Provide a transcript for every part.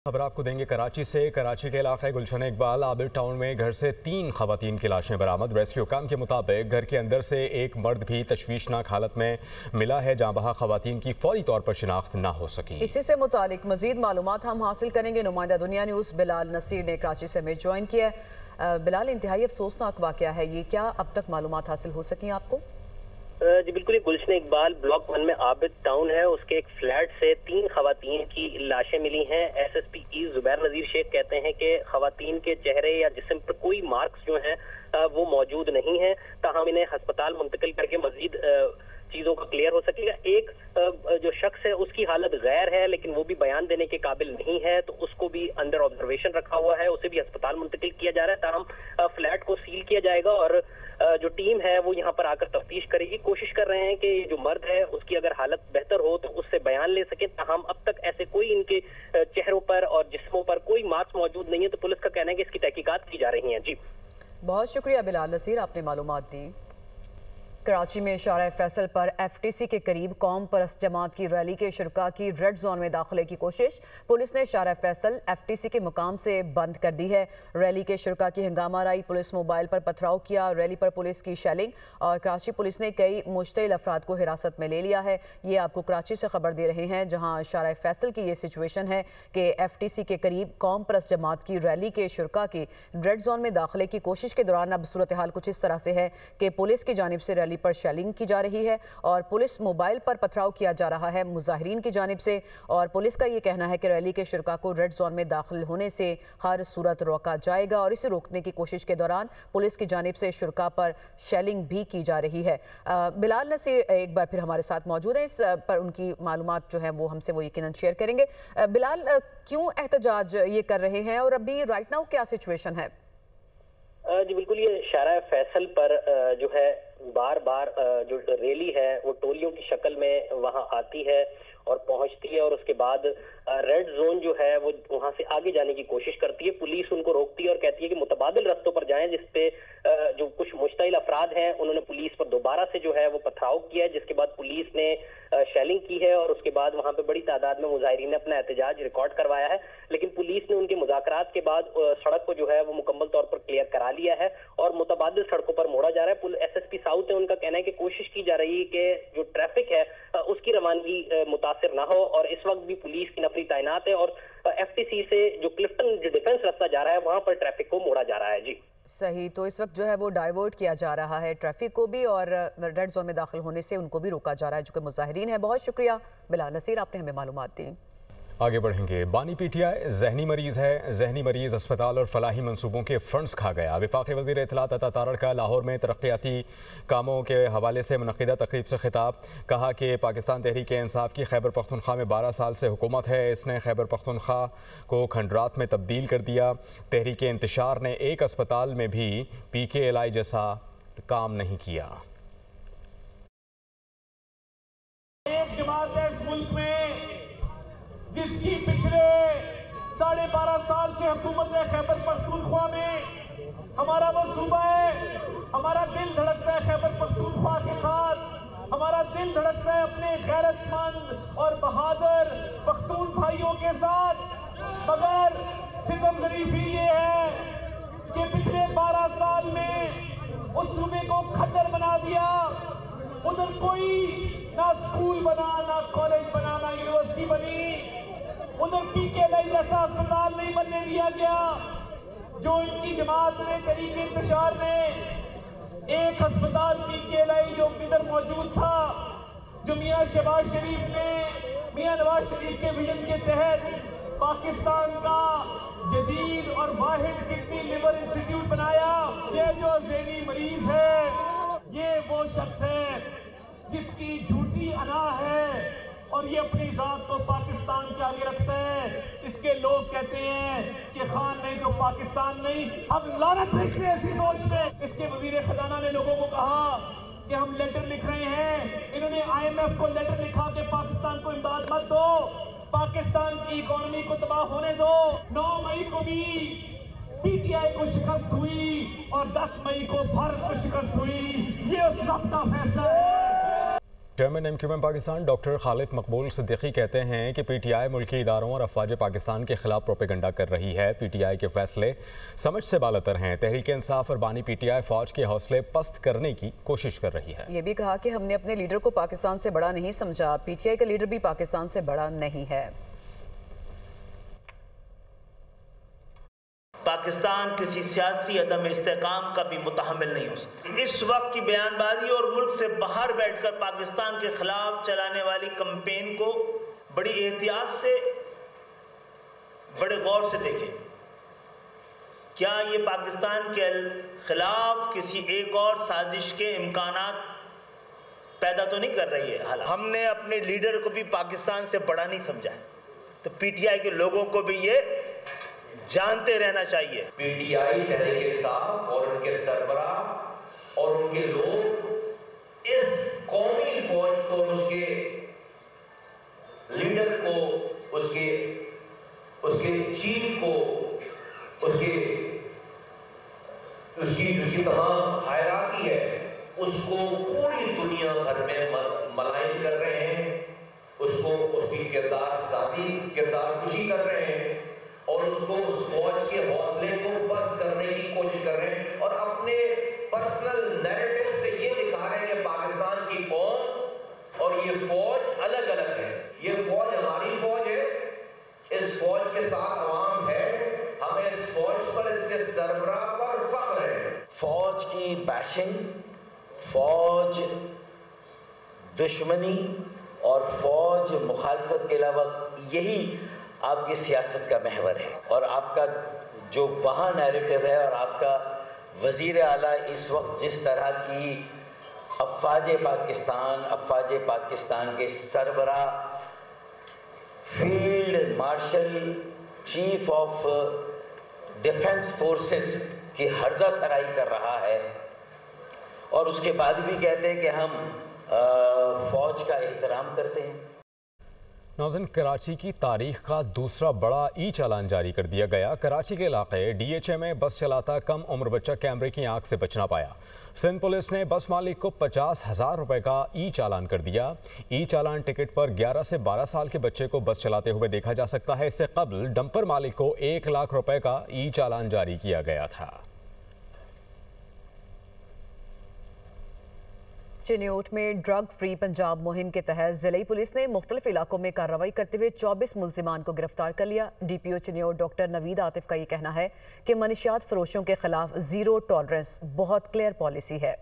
خبر آپ کو دیں گے کراچی سے۔ کراچی کے علاقے گلشن اقبال عابر ٹاؤن میں گھر سے 3 خواتین کی لاشیں برآمد۔ ریسکیو کام کے مطابق گھر کے اندر سے ایک مرد بھی تشویشناک حالت میں ملا ہے، جہاں بہا خواتین کی فوری طور پر شناخت نہ ہو سکی۔ اسی سے متعلق مزید معلومات ہم حاصل کریں گے۔ نمائندہ دنیا نیوز بلال نصیر نے کراچی سے ہمیں جوائن کیا ہے۔ بلال، انتہائی افسوسناک واقعہ ہے یہ، کیا اب تک معلومات حاصل ہو سکی آپ کو؟ جی بالکل، یہ گلشن اقبال بلاک 1 میں عابد ٹاؤن ہے، اس کے ایک فلیٹ سے 3 خواتین کی لاشیں ملی ہیں۔ ایس ایس پی ای زبیر نذیر شیخ کہتے ہیں کہ خواتین کے چہرے یا جسم پر کوئی مارکس جو ہیں وہ موجود نہیں ہیں، تاہم انہیں ہسپتال منتقل کر کے مزید چیزوں کا کلیئر ہو سکے گا۔ ایک جو شخص ہے اس کی حالت غیر ہے، لیکن وہ بھی بیان دینے کے قابل نہیں ہے، تو اس کو بھی انڈر آبزرویشن رکھا ہوا ہے، اسے بھی ہسپتال منتقل کیا جا رہا ہے۔ تاہم فلیٹ کو سیل کیا جائے گا اور جو ٹیم ہے وہ یہاں پر آ کر تفتیش کرے گی۔ کوشش کر رہے ہیں کہ جو مرد ہے اس کی اگر حالت بہتر ہو تو اس سے بیان لے سکیں، تاہم اب تک ایسے کوئی ان کے چہروں پر اور جسموں پر کوئی مارکس موجود نہیں ہے، تو پولیس کا کہنا ہے کہ اس کی تحقیقات کی جا رہی ہیں۔ جی بہت شکریہ بلال نصیر، آپ نے معلومات دی۔ کراچی میں شارع فیصل پر ایف ٹی سی کے قریب قوم پرست جماعت کی ریلی کے شرکاء کی ریڈ زون میں داخلے کی کوشش۔ پولیس نے شارع فیصل ایف ٹی سی کے مقام سے بند کر دی ہے۔ ریلی کے شرکاء کی ہنگامہ آرائی، پولیس موبائل پر پتھراؤ کیا، ریلی پر پولیس کی شیلنگ، اور کراچی پولیس نے کئی مشتعل افراد کو حراست میں لے لیا ہے۔ یہ آپ کو کراچی سے خبر دے رہے ہیں، جہاں شارع فیصل کی یہ سچویشن ہے کہ ایف ٹی سی کے قریب قوم پرست جماعت کی ریلی کے شرکاء کی ریڈ زون میں داخلے کی کوشش کے دوران اب صورتحال کچھ اس طرح سے ہے کہ پولیس کی جانب سے ریلی پر شیلنگ کی جا رہی ہے اور پولیس موبائل پر پتھراؤ کیا جا رہا ہے مظاہرین کی جانب سے، اور پولیس کا یہ کہنا ہے کہ ریلی کے شرکاء کو ریڈ زون میں داخل ہونے سے ہر صورت روکا جائے گا، اور اسے روکنے کی کوشش کے دوران پولیس کی جانب سے شرکاء پر شیلنگ بھی کی جا رہی ہے۔ بلال نصیر ایک بار پھر ہمارے ساتھ موجود ہیں، اس پر ان کی معلومات جو ہیں وہ ہم سے وہ یقیناً شیئر کریں گے۔ بلال، کیوں احتجاج یہ کر رہے ہیں اور ابھی رائٹ ناؤ کیا سچویشن ہے؟ جی بالکل، یہ شارع فیصل پر جو ہے بار بار جو ریلی ہے وہ ٹولیوں کی شکل میں وہاں آتی ہے اور پہنچتی ہے، اور اس کے بعد ریڈ زون جو ہے وہ وہاں سے آگے جانے کی کوشش کرتی ہے۔ پولیس ان کو روکتی ہے اور کہتی ہے کہ متبادل رستوں پر جائیں، جس پہ جو کچھ مشتعل افراد ہیں انہوں نے پولیس پر دوبارہ سے جو ہے وہ پتھراؤ کیا ہے، جس کے بعد پولیس نے شیلنگ کی ہے، اور اس کے بعد وہاں پہ بڑی تعداد میں مظاہرین نے اپنا احتجاج ریکارڈ کروایا ہے، لیکن پولیس نے ان کے مذاکرات کے بعد سڑک کو جو ہے وہ مکمل طور پر کلیئر کرا لیا ہے اور متبادل سڑکوں پر موڑا جا رہا ہے۔ ایس ایس پی ساؤتھ ہے، ان کا کہنا ہے کہ کوشش کی جا رہی ہے کہ جو ٹریفک ہے اس کی روانگی متاثر نہ ہو، اور اس وقت بھی پولیس کی نفری تعینات ہے، اور ایف ٹی سی سے جو کلفٹن جو ڈیفنس راستہ جا رہا ہے وہاں پر ٹریفک کو موڑا جا رہا ہے۔ جی صحیح، تو اس وقت جو ہے وہ ڈائیورٹ کیا جا رہا ہے ٹریفک کو بھی، اور ریڈ زون میں داخل ہونے سے ان کو بھی روکا جا رہا ہے جو کہ مظاہرین ہے۔ بہت شکریہ بلال نصیر، آپ نے ہمیں معلومات دی۔ آگے بڑھیں گے۔ بانی پی ٹی آئی ذہنی مریض ہے، ذہنی مریض اسپتال اور فلاحی منصوبوں کے فنڈز کھا گیا۔ وفاقی وزیر اطلاعات عطا تارڑ کا لاہور میں ترقیاتی کاموں کے حوالے سے منعقدہ تقریب سے خطاب، کہا کہ پاکستان تحریک انصاف کی خیبر پختونخوا میں 12 سال سے حکومت ہے، اس نے خیبر پختونخوا کو کھنڈرات میں تبدیل کر دیا۔ تحریک انتشار نے ایک اسپتال میں بھی پی کے ایل آئی جیسا کام نہیں کیا۔ ایک جماعت ہے اس ملک میں جس کی پچھلے 12.5 سال سے حکومت ہے خیبر پختونخوا میں، ہمارا وہ صوبہ ہے، ہمارا دل دھڑکتا ہے خیبر پختونخوا کے ساتھ، ہمارا دل دھڑکتا ہے اپنے غیرت مند اور بہادر پختون بھائیوں کے ساتھ، مگر ستم ظریفی یہ ہے کہ پچھلے 12 سال میں اس صوبے کو کھٹر بنا دیا۔ ادھر کوئی نہ سکول بنا، نہ کالج بنا، نہ یونیورسٹی بنی، ادھر پی کے ایل آئی جیسا اسپتال نہیں بننے دیا گیا۔ جو ان کی جماعت نے تحریک انتشار نے ایک اسپتال پی کے ایل آئی جو ادھر موجود تھا، جو میاں شہباز شریف نے میاں نواز شریف کے ویژن کے تحت پاکستان کا جدید اور واحد کڈنی لیور انسٹیٹیوٹ بنایا، یہ جو ذہنی مریض ہے یہ وہ شخص ہے جس کی جھوٹی انا ہے اور یہ اپنی ذات کو پاکستان کے آگے رکھتا ہے۔ اس کے لوگ کہتے ہیں کہ خان نہیں تو پاکستان نہیں، ہم لعنت بھیجتے ہیں ایسی سوچ سے۔ اس کے وزیر خزانہ نے لوگوں کو کہا کہ ہم لیٹر لکھ رہے ہیں، انہوں نے آئی ایم ایف کو لیٹر لکھا کہ پاکستان کو امداد مت دو، پاکستان کی اکانومی کو تباہ ہونے دو۔ 9 مئی کو بھی پی ٹی آئی کو شکست ہوئی اور 10 مئی کو بھارت کو شکست ہوئی، یہ اس وقت کا فیصلہ ہے۔ چیئرمین MQM پاکستان ڈاکٹر خالد مقبول صدیقی کہتے ہیں کہ PTI ملکی اداروں اور افواج پاکستان کے خلاف پروپیگنڈا کر رہی ہے۔ PTI کے فیصلے سمجھ سے بالاتر ہیں۔ تحریک انصاف اور بانی PTI فوج کے حوصلے پست کرنے کی کوشش کر رہی ہے۔ یہ بھی کہا کہ ہم نے اپنے لیڈر کو پاکستان سے بڑا نہیں سمجھا، PTI کا لیڈر بھی پاکستان سے بڑا نہیں ہے۔ پاکستان کسی سیاسی عدم استحکام کا بھی متحمل نہیں ہو سکتا۔ اس وقت کی بیان بازی اور ملک سے باہر بیٹھ کر پاکستان کے خلاف چلانے والی کمپین کو بڑی احتیاط سے، بڑے غور سے دیکھیں۔ کیا یہ پاکستان کے خلاف کسی ایک اور سازش کے امکانات پیدا تو نہیں کر رہی ہے؟ ہم نے اپنے لیڈر کو بھی پاکستان سے بڑا نہیں سمجھا ہے، تو PTI کے لوگوں کو بھی یہ جانتے رہنا چاہیے۔ PTI تحریک انصاف اور ان کے سربراہ اور ان کے لوگ اس قومی فوج کو اور اس کے لیڈر کو، اس کے چیف کو، اس کی تمام ہائرارکی ہے، اس کو پوری دنیا بھر میں ملائن کر رہے ہیں، اس کی کردار کشی کر رہے ہیں، اور اس فوج کے حوصلے کو پست کرنے کی کوشش کر رہے ہیں، اور اپنے پرسنل نیریٹو سے یہ دکھا رہے ہیں کہ پاکستان کی قوم اور یہ فوج الگ الگ ہے۔ یہ فوج ہماری فوج ہے، اس فوج کے ساتھ عوام ہے، ہمیں اس فوج پر، اس کے سربراہ پر فخر ہے۔ فوج کی بیشنگ، فوج دشمنی اور فوج مخالفت کے علاوہ یہی آپ کی سیاست کا محور ہے، اور آپ کا جو وہاں نیریٹو ہے، اور آپ کا وزیر اعلیٰ اس وقت جس طرح کی افواج پاکستان کے سربراہ، field marshal, chief of defence forces کی ہرزہ سرائی کر رہا ہے، اور اس کے بعد بھی کہتے ہیں کہ ہم فوج کا احترام کرتے ہیں۔ ناظرین، کراچی کی تاریخ کا دوسرا بڑا ای چالان جاری کر دیا گیا۔ کراچی کے علاقے DHA میں بس چلاتا کم عمر بچہ کیمرے کی آنکھ سے بچ نہ پایا۔ سندھ پولیس نے بس مالک کو 50,000 روپے کا ای چالان کر دیا۔ ای چالان ٹکٹ پر 11 سے 12 سال کے بچے کو بس چلاتے ہوئے دیکھا جا سکتا ہے۔ اس سے قبل ڈمپر مالک کو 1 لاکھ روپے کا ای چالان جاری کیا گیا تھا۔ چنیوٹ میں ڈرگ فری پنجاب مہم کے تحت ضلعی پولیس نے مختلف علاقوں میں کارروائی کرتے ہوئے 24 ملزمان کو گرفتار کر لیا۔ DPO چنیوٹ ڈاکٹر نوید عاطف کا یہ کہنا ہے کہ منشیات فروشوں کے خلاف زیرو ٹالرنس بہت کلیئر پالیسی ہے۔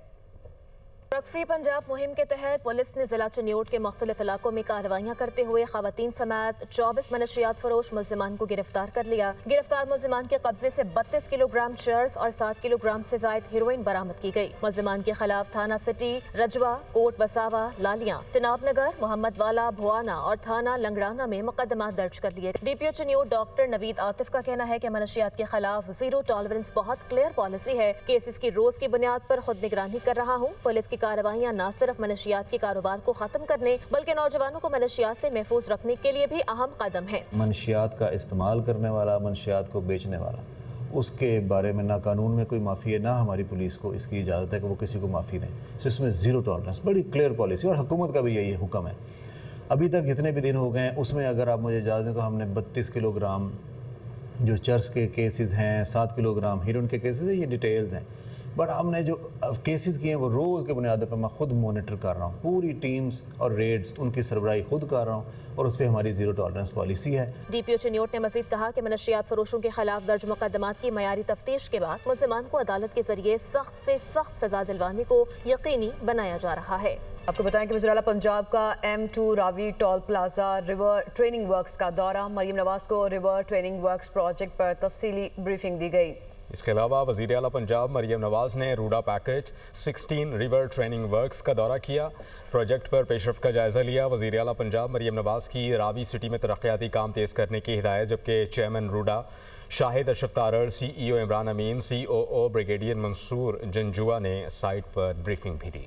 ڈرگ فری پنجاب مہم کے تحت پولیس نے ضلع چنیوٹ کے مختلف علاقوں میں کارروائیاں کرتے ہوئے خواتین سمیت 24 منشیات فروش ملزمان کو گرفتار کر لیا۔ گرفتار ملزمان کے قبضے سے 32 کلو گرام چرس اور 7 کلو گرام سے زائد ہیروئن برآمد کی گئی۔ ملزمان کے خلاف تھانہ سٹی، رجوہ، کوٹ بساوا، لالیاں، چناب نگر، محمد والا، بھوانا اور تھانہ لنگڑانہ میں مقدمات درج کر لیے۔ DPO چنیوٹ ڈاکٹر نوید عاطف کا کہنا ہے کہ منشیات کے خلاف زیرو ٹالرنس بہت کلیئر پالیسی ہے۔ کیسز کی روز کی بنیاد پر خود نگرانی کر رہا ہوں۔ پولیس کی کارروائیاں نہ صرف منشیات کے کاروبار کو ختم کرنے بلکہ نوجوانوں کو منشیات سے محفوظ رکھنے کے لیے بھی اہم قدم ہے۔ منشیات کا استعمال کرنے والا، منشیات کو بیچنے والا، اس کے بارے میں نہ قانون میں کوئی معافی ہے، نہ ہماری پولیس کو اس کی اجازت ہے کہ وہ کسی کو معافی دیں۔ اس میں زیرو ٹالرنس بڑی کلیئر پالیسی، اور حکومت کا بھی یہی حکم ہے۔ ابھی تک جتنے بھی دن ہو گئے ہیں اس میں اگر آپ مجھے اجازت دیں تو ہم نے 32 کلو گرام جو چرس کے کیسز ہیں، 7 کلو گرام ہیروئن کے کیسز ہیں، یہ ڈیٹیلز ہیں۔ بٹ ہم نے جو کیسز کیے ہیں وہ روز کے بنیاد پر میں خود مانیٹر کر رہا ہوں، پوری ٹیمز اور ریڈز ان کی سربراہی خود کر رہا ہوں، اور اس پہ ہماری زیرو ٹالرنس پالیسی ہے۔ DPO چنیوٹ نے مزید کہا کہ منشیات فروشوں کے خلاف درج مقدمات کی معیاری تفتیش کے بعد ملزمان کو عدالت کے ذریعے سخت سے سخت سزا دلوانے کو یقینی بنایا جا رہا ہے۔ آپ کو بتائیں کہ وزیر اعلیٰ پنجاب کا M2 Ravi toll plaza river training works کا دورہ، مریم نواز کو ریور ٹریننگ ورکس پروجیکٹ پر تفصیلی بریفنگ دی گئی۔ اس کے علاوہ وزیر اعلیٰ پنجاب مریم نواز نے روڈا پیکج 16 ریور ٹریننگ ورکس کا دورہ کیا، پروجیکٹ پر پیش رفت کا جائزہ لیا۔ وزیر اعلیٰ پنجاب مریم نواز کی راوی سٹی میں ترقیاتی کام تیز کرنے کی ہدایت، جبکہ چیئرمین روڈا شاہد اشرف تارڑ، CEO عمران امین، COO بریگیڈیئر منصور جنجوا نے سائٹ پر بریفنگ بھی دی۔